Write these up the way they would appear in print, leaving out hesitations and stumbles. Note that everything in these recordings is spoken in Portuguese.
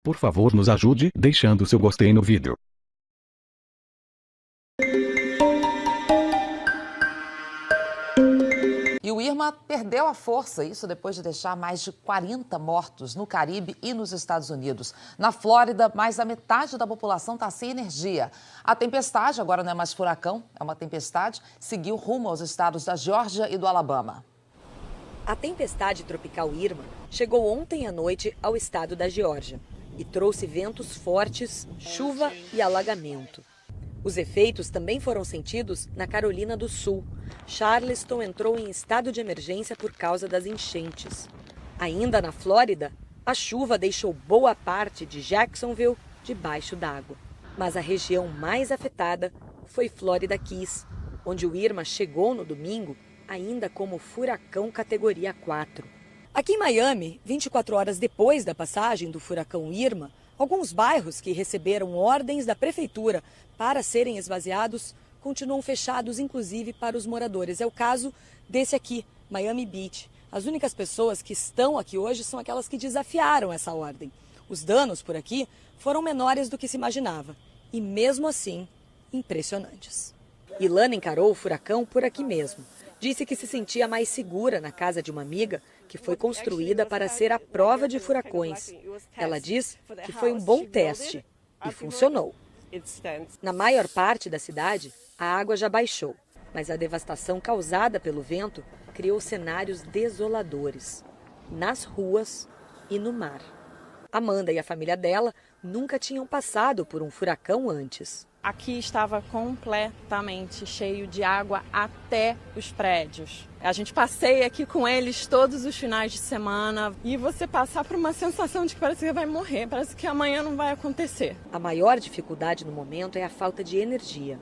Por favor, nos ajude deixando seu gostei no vídeo. E o Irma perdeu a força, isso depois de deixar mais de 40 mortos no Caribe e nos Estados Unidos. Na Flórida, mais da metade da população está sem energia. A tempestade, agora não é mais furacão, é uma tempestade, seguiu rumo aos estados da Geórgia e do Alabama. A tempestade tropical Irma chegou ontem à noite ao estado da Geórgia e trouxe ventos fortes, chuva e alagamento. Os efeitos também foram sentidos na Carolina do Sul. Charleston entrou em estado de emergência por causa das enchentes. Ainda na Flórida, a chuva deixou boa parte de Jacksonville debaixo d'água. Mas a região mais afetada foi Florida Keys, onde o Irma chegou no domingo ainda como furacão categoria 4. Aqui em Miami, 24 horas depois da passagem do furacão Irma, alguns bairros que receberam ordens da prefeitura para serem esvaziados continuam fechados, inclusive para os moradores. É o caso desse aqui, Miami Beach. As únicas pessoas que estão aqui hoje são aquelas que desafiaram essa ordem. Os danos por aqui foram menores do que se imaginava e, mesmo assim, impressionantes. Ilana encarou o furacão por aqui mesmo. Disse que se sentia mais segura na casa de uma amiga que foi construída para ser a prova de furacões. Ela diz que foi um bom teste e funcionou. Na maior parte da cidade, a água já baixou, mas a devastação causada pelo vento criou cenários desoladores, nas ruas e no mar. Amanda e a família dela nunca tinham passado por um furacão antes. Aqui estava completamente cheio de água até os prédios. A gente passeia aqui com eles todos os finais de semana e você passar por uma sensação de que parece que vai morrer, parece que amanhã não vai acontecer. A maior dificuldade no momento é a falta de energia.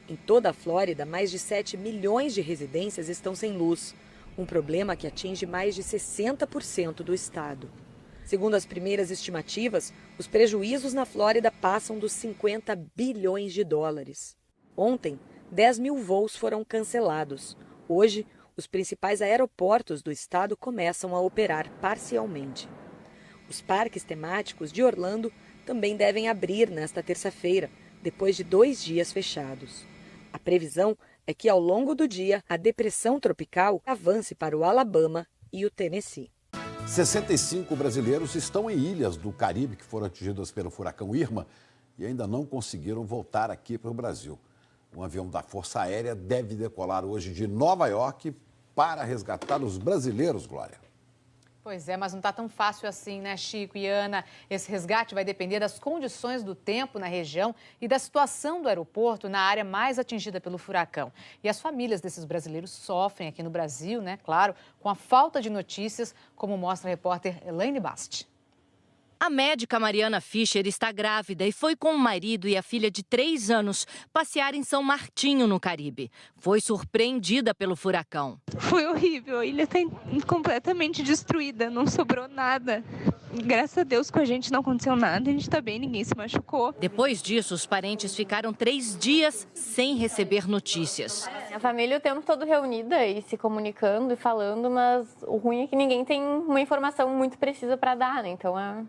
Em toda a Flórida, mais de 7 milhões de residências estão sem luz, um problema que atinge mais de 60% do estado. Segundo as primeiras estimativas, os prejuízos na Flórida passam dos 50 bilhões de dólares. Ontem, 10 mil voos foram cancelados. Hoje, os principais aeroportos do estado começam a operar parcialmente. Os parques temáticos de Orlando também devem abrir nesta terça-feira, depois de 2 dias fechados. A previsão é que, ao longo do dia, a depressão tropical avance para o Alabama e o Tennessee. 65 brasileiros estão em ilhas do Caribe que foram atingidas pelo furacão Irma e ainda não conseguiram voltar aqui para o Brasil. Um avião da Força Aérea deve decolar hoje de Nova York para resgatar os brasileiros, Glória. Pois é, mas não está tão fácil assim, né, Chico e Ana? Esse resgate vai depender das condições do tempo na região e da situação do aeroporto na área mais atingida pelo furacão. E as famílias desses brasileiros sofrem aqui no Brasil, né, claro, com a falta de notícias, como mostra a repórter Elaine Basti. A médica Mariana Fischer está grávida e foi com o marido e a filha de 3 anos passear em São Martinho, no Caribe. Foi surpreendida pelo furacão. Foi horrível, a ilha está completamente destruída, não sobrou nada. Graças a Deus com a gente não aconteceu nada, a gente está bem, ninguém se machucou. Depois disso, os parentes ficaram 3 dias sem receber notícias. A família o tempo todo reunida e se comunicando e falando, mas o ruim é que ninguém tem uma informação muito precisa para dar, né? Então é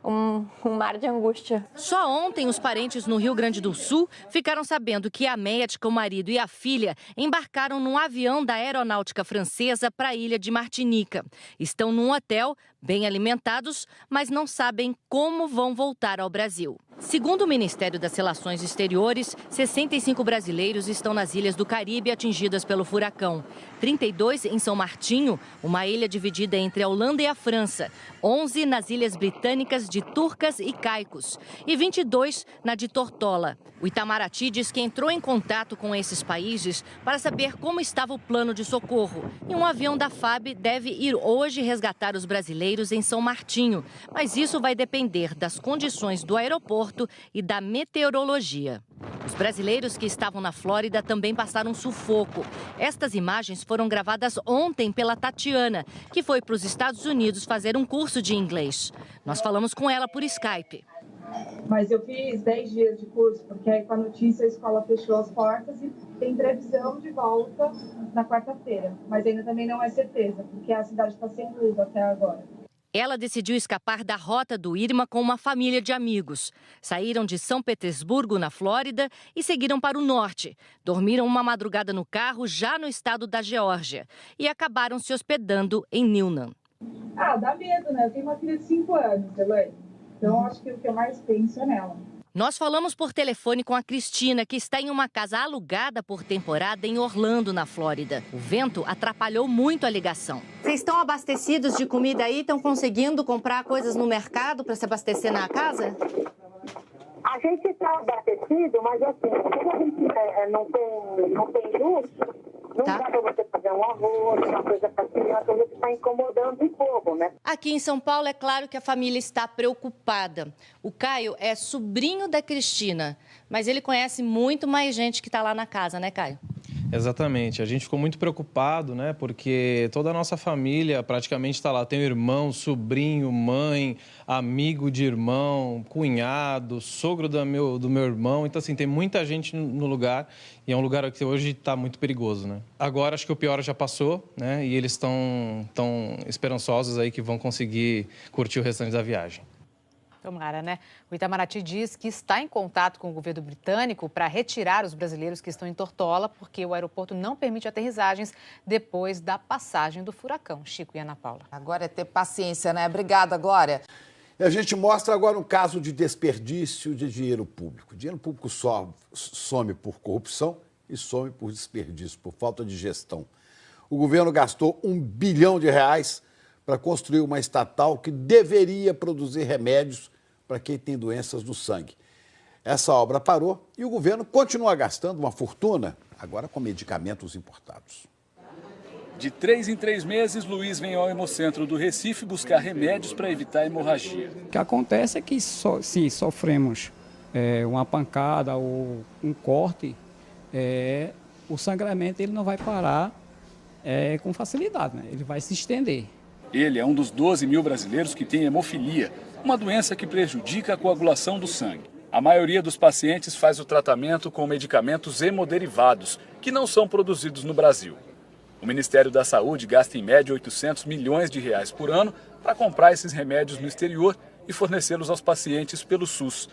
um mar de angústia. Só ontem, os parentes no Rio Grande do Sul ficaram sabendo que a médica, o marido e a filha embarcaram num avião da aeronáutica francesa para a ilha de Martinica. Estão num hotel, bem alimentados, mas não sabem como vão voltar ao Brasil. Segundo o Ministério das Relações Exteriores, 65 brasileiros estão nas ilhas do Caribe atingidas pelo furacão. 32 em São Martinho, uma ilha dividida entre a Holanda e a França. 11 nas ilhas britânicas de Turcas e Caicos. E 22 na de Tortola. O Itamaraty diz que entrou em contato com esses países para saber como estava o plano de socorro. E um avião da FAB deve ir hoje resgatar os brasileiros em São Martinho. Mas isso vai depender das condições do aeroporto e da meteorologia. Os brasileiros que estavam na Flórida também passaram sufoco. Estas imagens foram gravadas ontem pela Tatiana, que foi para os Estados Unidos fazer um curso de inglês. Nós falamos com ela por Skype. Mas eu fiz 10 dias de curso, porque aí com a notícia a escola fechou as portas e tem previsão de volta na quarta-feira. Mas ainda também não é certeza, porque a cidade está sem luz até agora. Ela decidiu escapar da rota do Irma com uma família de amigos. Saíram de São Petersburgo, na Flórida, e seguiram para o norte. Dormiram uma madrugada no carro, já no estado da Geórgia, e acabaram se hospedando em Newnan. Dá medo, né? Eu tenho uma filha de 5 anos, Elaine. Então, acho que o que eu mais penso é nela. Nós falamos por telefone com a Cristina, que está em uma casa alugada por temporada em Orlando, na Flórida. O vento atrapalhou muito a ligação. Vocês estão abastecidos de comida aí? Estão conseguindo comprar coisas no mercado para se abastecer na casa? A gente está abastecido, mas assim, como a gente não tem luz, não dá para você fazer um arroz, uma coisa para criança, a gente está incomodando um pouco, né? Aqui em São Paulo, é claro que a família está preocupada. O Caio é sobrinho da Cristina, mas ele conhece muito mais gente que está lá na casa, né, Caio? Exatamente. A gente ficou muito preocupado, né? Porque toda a nossa família praticamente está lá. Tem irmão, sobrinho, mãe, amigo de irmão, cunhado, sogro do meu irmão. Então, assim, tem muita gente no lugar e é um lugar que hoje está muito perigoso, né? Agora, acho que o pior já passou, né? E eles estão esperançosos aí que vão conseguir curtir o restante da viagem. Tomara, né? O Itamaraty diz que está em contato com o governo britânico para retirar os brasileiros que estão em Tortola, porque o aeroporto não permite aterrissagens depois da passagem do furacão. Chico e Ana Paula. Agora é ter paciência, né? Obrigada, Glória. E a gente mostra agora um caso de desperdício de dinheiro público. Dinheiro público some por corrupção e some por desperdício, por falta de gestão. O governo gastou R$1 bilhão para construir uma estatal que deveria produzir remédios para quem tem doenças do sangue. Essa obra parou e o governo continua gastando uma fortuna, agora com medicamentos importados. De 3 em 3 meses, Luiz vem ao Hemocentro do Recife buscar remédios para evitar hemorragia. O que acontece é que se sofremos uma pancada ou um corte, o sangramento ele não vai parar com facilidade, né? Ele vai se estender. Ele é um dos 12 mil brasileiros que tem hemofilia, uma doença que prejudica a coagulação do sangue. A maioria dos pacientes faz o tratamento com medicamentos hemoderivados, que não são produzidos no Brasil. O Ministério da Saúde gasta em média R$800 milhões por ano para comprar esses remédios no exterior e fornecê-los aos pacientes pelo SUS.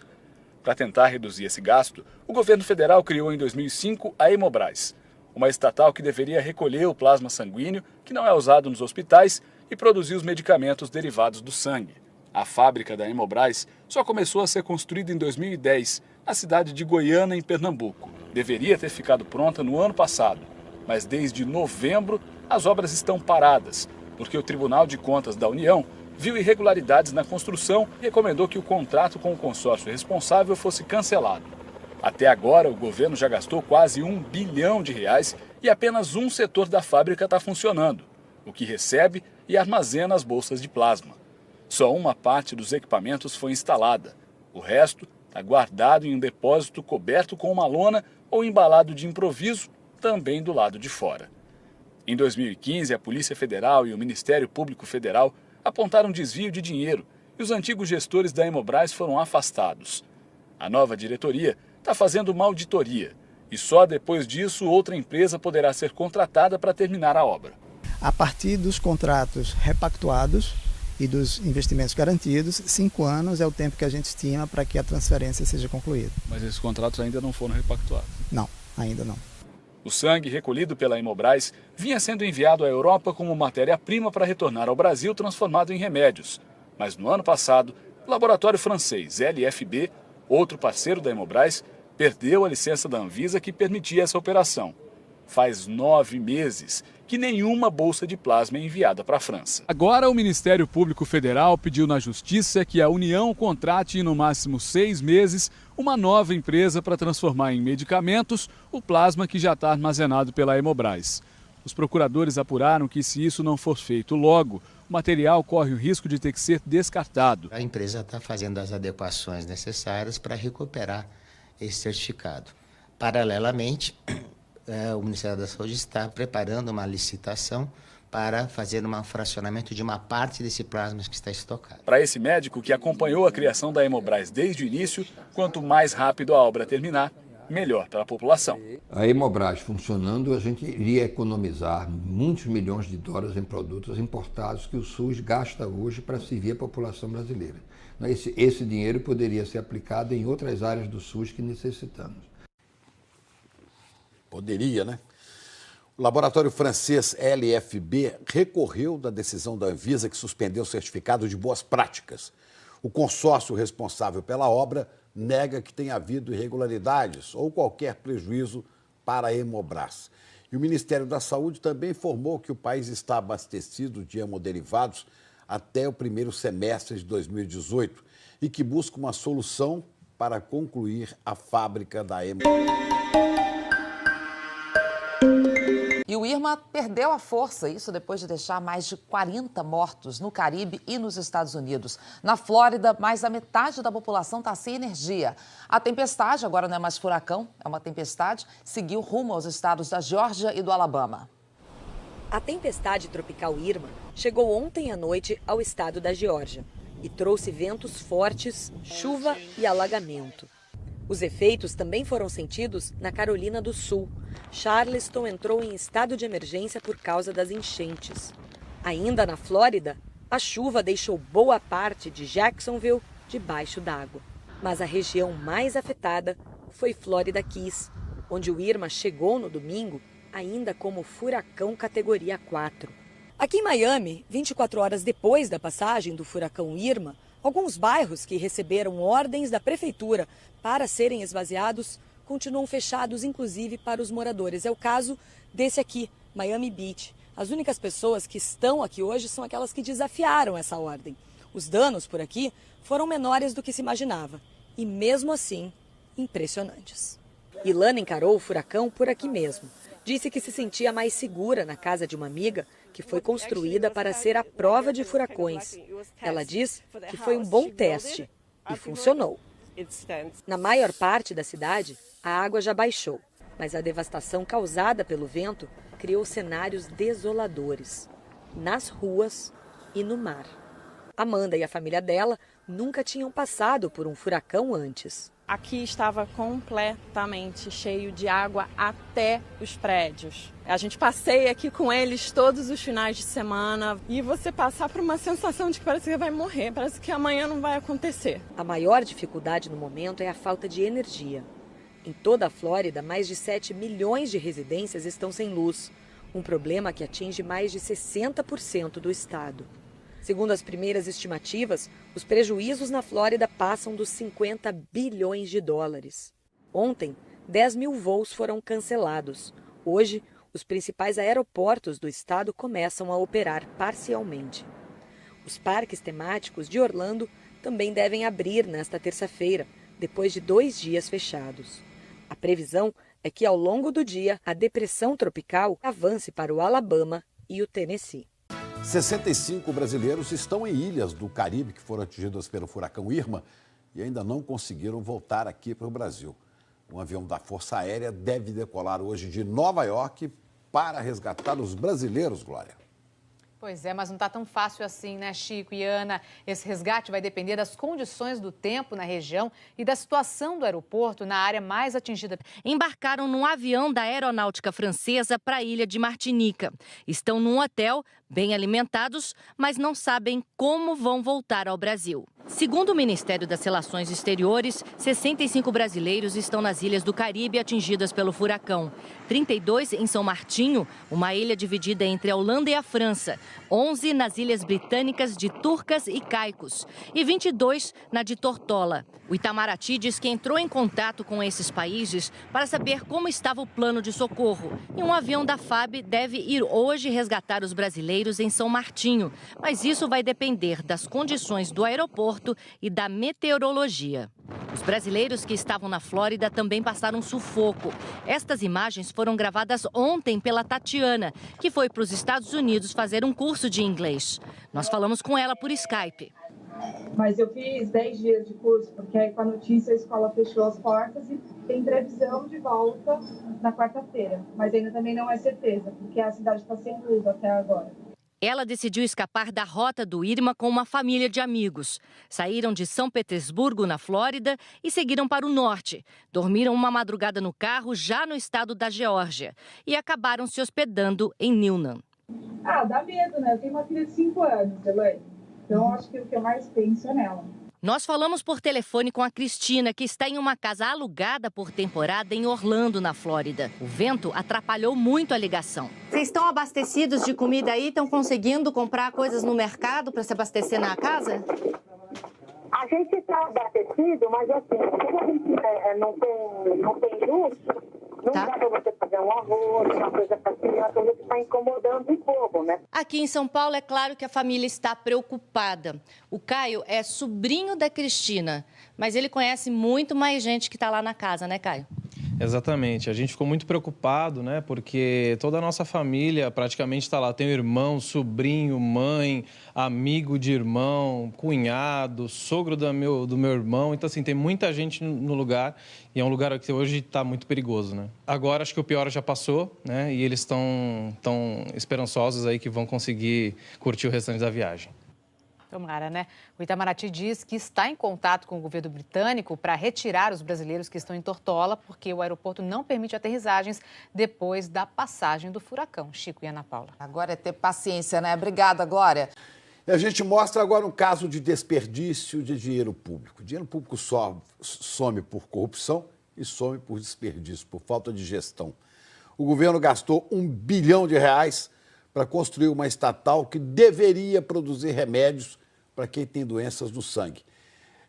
Para tentar reduzir esse gasto, o governo federal criou em 2005 a Hemobras, uma estatal que deveria recolher o plasma sanguíneo, que não é usado nos hospitais, e produzir os medicamentos derivados do sangue. A fábrica da Hemobras só começou a ser construída em 2010, na cidade de Goiânia, em Pernambuco. Deveria ter ficado pronta no ano passado, mas desde novembro as obras estão paradas, porque o Tribunal de Contas da União viu irregularidades na construção e recomendou que o contrato com o consórcio responsável fosse cancelado. Até agora, o governo já gastou quase R$1 bilhão e apenas um setor da fábrica está funcionando, o que recebe e armazena as bolsas de plasma. Só uma parte dos equipamentos foi instalada. O resto está guardado em um depósito coberto com uma lona ou embalado de improviso, também do lado de fora. Em 2015, a Polícia Federal e o Ministério Público Federal apontaram desvio de dinheiro e os antigos gestores da Hemobras foram afastados. A nova diretoria está fazendo uma auditoria e só depois disso outra empresa poderá ser contratada para terminar a obra. A partir dos contratos repactuados e dos investimentos garantidos, 5 anos é o tempo que a gente estima para que a transferência seja concluída. Mas esses contratos ainda não foram repactuados? Não, ainda não. O sangue recolhido pela Hemobras vinha sendo enviado à Europa como matéria-prima para retornar ao Brasil transformado em remédios. Mas no ano passado, o laboratório francês LFB, outro parceiro da Hemobras, perdeu a licença da Anvisa que permitia essa operação. Faz 9 meses que nenhuma bolsa de plasma é enviada para a França. Agora o Ministério Público Federal pediu na Justiça que a União contrate em no máximo 6 meses uma nova empresa para transformar em medicamentos o plasma que já está armazenado pela Hemobras. Os procuradores apuraram que se isso não for feito logo, o material corre o risco de ter que ser descartado. A empresa está fazendo as adequações necessárias para recuperar esse certificado. Paralelamente, o Ministério da Saúde está preparando uma licitação para fazer um fracionamento de uma parte desse plasma que está estocado. Para esse médico que acompanhou a criação da Hemobras desde o início, quanto mais rápido a obra terminar, melhor para a população. A Hemobras funcionando, a gente iria economizar muitos milhões de dólares em produtos importados que o SUS gasta hoje para servir a população brasileira. Esse dinheiro poderia ser aplicado em outras áreas do SUS que necessitamos. Poderia, né? O laboratório francês LFB recorreu da decisão da Anvisa que suspendeu o certificado de boas práticas. O consórcio responsável pela obra nega que tenha havido irregularidades ou qualquer prejuízo para a Hemobras. E o Ministério da Saúde também informou que o país está abastecido de hemoderivados até o primeiro semestre de 2018 e que busca uma solução para concluir a fábrica da Hemobras. E o Irma perdeu a força, isso depois de deixar mais de 40 mortos no Caribe e nos Estados Unidos. Na Flórida, mais da metade da população está sem energia. A tempestade, agora não é mais furacão, é uma tempestade, seguiu rumo aos estados da Geórgia e do Alabama. A tempestade tropical Irma chegou ontem à noite ao estado da Geórgia e trouxe ventos fortes, chuva e alagamento. Os efeitos também foram sentidos na Carolina do Sul. Charleston entrou em estado de emergência por causa das enchentes. Ainda na Flórida, a chuva deixou boa parte de Jacksonville debaixo d'água. Mas a região mais afetada foi Florida Keys, onde o Irma chegou no domingo ainda como furacão categoria 4. Aqui em Miami, 24 horas depois da passagem do furacão Irma, alguns bairros que receberam ordens da prefeitura para serem esvaziados continuam fechados, inclusive para os moradores. É o caso desse aqui, Miami Beach. As únicas pessoas que estão aqui hoje são aquelas que desafiaram essa ordem. Os danos por aqui foram menores do que se imaginava e, mesmo assim, impressionantes. Ilana encarou o furacão por aqui mesmo. Disse que se sentia mais segura na casa de uma amiga que foi construída para ser a prova de furacões. Ela diz que foi um bom teste e funcionou. Na maior parte da cidade, a água já baixou, mas a devastação causada pelo vento criou cenários desoladores, nas ruas e no mar. Amanda e a família dela nunca tinham passado por um furacão antes. Aqui estava completamente cheio de água até os prédios. A gente passeia aqui com eles todos os finais de semana e você passar por uma sensação de que parece que vai morrer, parece que amanhã não vai acontecer. A maior dificuldade no momento é a falta de energia. Em toda a Flórida, mais de 7 milhões de residências estão sem luz, um problema que atinge mais de 60% do estado. Segundo as primeiras estimativas, os prejuízos na Flórida passam dos 50 bilhões de dólares. Ontem, 10 mil voos foram cancelados. Hoje, os principais aeroportos do estado começam a operar parcialmente. Os parques temáticos de Orlando também devem abrir nesta terça-feira, depois de 2 dias fechados. A previsão é que, ao longo do dia, a depressão tropical avance para o Alabama e o Tennessee. 65 brasileiros estão em ilhas do Caribe que foram atingidas pelo furacão Irma e ainda não conseguiram voltar aqui para o Brasil. Um avião da Força Aérea deve decolar hoje de Nova York para resgatar os brasileiros, Glória. Pois é, mas não está tão fácil assim, né, Chico e Ana? Esse resgate vai depender das condições do tempo na região e da situação do aeroporto na área mais atingida. Embarcaram num avião da Aeronáutica Francesa para a ilha de Martinica. Estão num hotel, bem alimentados, mas não sabem como vão voltar ao Brasil. Segundo o Ministério das Relações Exteriores, 65 brasileiros estão nas ilhas do Caribe atingidas pelo furacão. 32 em São Martinho, uma ilha dividida entre a Holanda e a França. 11 nas ilhas britânicas de Turcas e Caicos. E 22 na de Tortola. O Itamaraty diz que entrou em contato com esses países para saber como estava o plano de socorro. E um avião da FAB deve ir hoje resgatar os brasileiros em São Martinho. Mas isso vai depender das condições do aeroporto e da meteorologia. Os brasileiros que estavam na Flórida também passaram sufoco. Estas imagens foram gravadas ontem pela Tatiana, que foi para os Estados Unidos fazer um curso de inglês. Nós falamos com ela por Skype. Mas eu fiz 10 dias de curso, porque aí com a notícia a escola fechou as portas e tem previsão de volta na quarta-feira. Mas ainda também não é certeza, porque a cidade está sem luz até agora. Ela decidiu escapar da rota do Irma com uma família de amigos. Saíram de São Petersburgo, na Flórida, e seguiram para o norte. Dormiram uma madrugada no carro, já no estado da Geórgia, e acabaram se hospedando em Newnan. Dá medo, né? Eu tenho uma filha de 5 anos, Elaine. Então, acho que o que eu mais penso é nela. Nós falamos por telefone com a Cristina, que está em uma casa alugada por temporada em Orlando, na Flórida. O vento atrapalhou muito a ligação. Vocês estão abastecidos de comida aí? Estão conseguindo comprar coisas no mercado para se abastecer na casa? A gente está abastecido, mas assim, como a gente não tem luz, não dá para você fazer um arroz, uma coisa para criança, a gente está incomodando um pouco, né? Aqui em São Paulo, é claro que a família está preocupada. O Caio é sobrinho da Cristina, mas ele conhece muito mais gente que está lá na casa, né, Caio? Exatamente. A gente ficou muito preocupado, né? Porque toda a nossa família praticamente está lá. Tem irmão, sobrinho, mãe, amigo de irmão, cunhado, sogro do meu irmão. Então, assim, tem muita gente no lugar e é um lugar que hoje está muito perigoso, né? Agora, acho que o pior já passou, né? E eles estão esperançosos aí que vão conseguir curtir o restante da viagem. Tomara, né? O Itamaraty diz que está em contato com o governo britânico para retirar os brasileiros que estão em Tortola, porque o aeroporto não permite aterrissagens depois da passagem do furacão. Chico e Ana Paula. Agora é ter paciência, né? Obrigada, Glória. E a gente mostra agora um caso de desperdício de dinheiro público. Dinheiro público some por corrupção e some por desperdício, por falta de gestão. O governo gastou R$1 bilhão para construir uma estatal que deveria produzir remédios para quem tem doenças do sangue.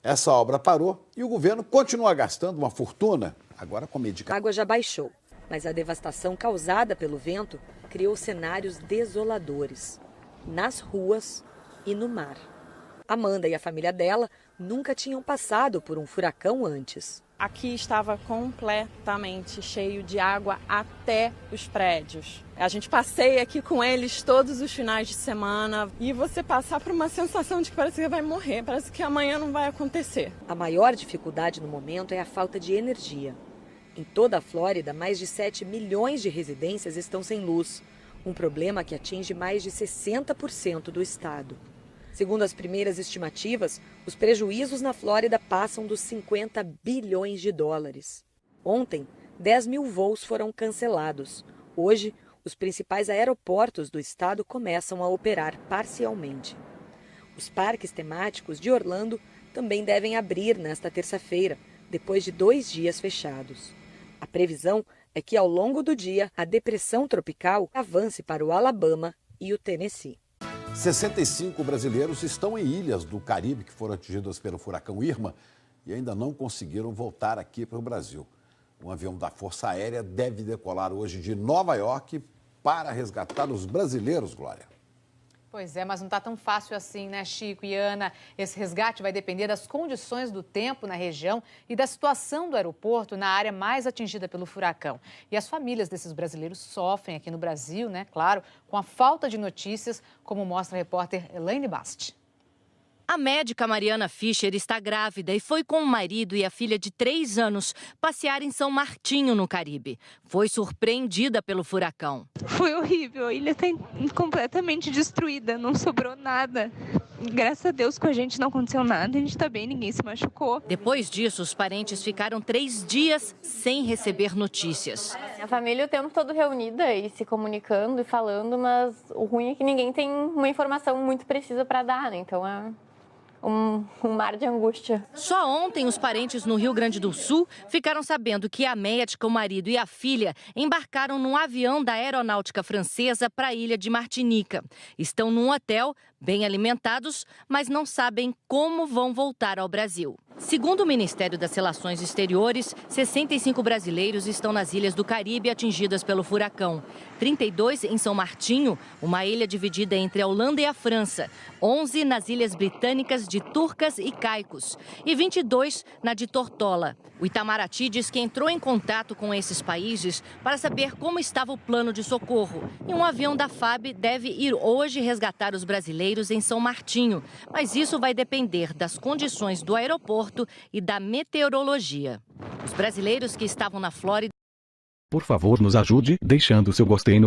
Essa obra parou e o governo continua gastando uma fortuna, agora com medicamentos. A água já baixou, mas a devastação causada pelo vento criou cenários desoladores, nas ruas e no mar. Amanda e a família dela nunca tinham passado por um furacão antes. Aqui estava completamente cheio de água até os prédios. A gente passeia aqui com eles todos os finais de semana e você passar por uma sensação de que parece que vai morrer, parece que amanhã não vai acontecer. A maior dificuldade no momento é a falta de energia. Em toda a Flórida, mais de 7 milhões de residências estão sem luz, um problema que atinge mais de 60% do estado. Segundo as primeiras estimativas, os prejuízos na Flórida passam dos 50 bilhões de dólares. Ontem, 10 mil voos foram cancelados. Hoje, os principais aeroportos do estado começam a operar parcialmente. Os parques temáticos de Orlando também devem abrir nesta terça-feira, depois de 2 dias fechados. A previsão é que, ao longo do dia, a depressão tropical avance para o Alabama e o Tennessee. 65 brasileiros estão em ilhas do Caribe que foram atingidas pelo furacão Irma e ainda não conseguiram voltar aqui para o Brasil. Um avião da Força Aérea deve decolar hoje de Nova York para resgatar os brasileiros, Glória. Pois é, mas não está tão fácil assim, né, Chico e Ana? Esse resgate vai depender das condições do tempo na região e da situação do aeroporto na área mais atingida pelo furacão. E as famílias desses brasileiros sofrem aqui no Brasil, né, claro, com a falta de notícias, como mostra a repórter Elaine Basti. A médica Mariana Fischer está grávida e foi com o marido e a filha de 3 anos passear em São Martinho, no Caribe. Foi surpreendida pelo furacão. Foi horrível, a ilha está completamente destruída, não sobrou nada. Graças a Deus com a gente não aconteceu nada, a gente está bem, ninguém se machucou. Depois disso, os parentes ficaram 3 dias sem receber notícias. A família o tempo todo reunida e se comunicando e falando, mas o ruim é que ninguém tem uma informação muito precisa para dar, né? Então é um mar de angústia. Só ontem, os parentes no Rio Grande do Sul ficaram sabendo que a médica, o marido e a filha embarcaram num avião da Aeronáutica Francesa para a ilha de Martinica. Estão num hotel, bem alimentados, mas não sabem como vão voltar ao Brasil. Segundo o Ministério das Relações Exteriores, 65 brasileiros estão nas ilhas do Caribe atingidas pelo furacão. 32 em São Martinho, uma ilha dividida entre a Holanda e a França. 11 nas ilhas britânicas de Turcas e Caicos. E 22 na de Tortola. O Itamaraty diz que entrou em contato com esses países para saber como estava o plano de socorro. E um avião da FAB deve ir hoje resgatar os brasileiros em São Martinho. Mas isso vai depender das condições do aeroporto e da meteorologia. Os brasileiros que estavam na Flórida... Por favor, nos ajude deixando seu gostei no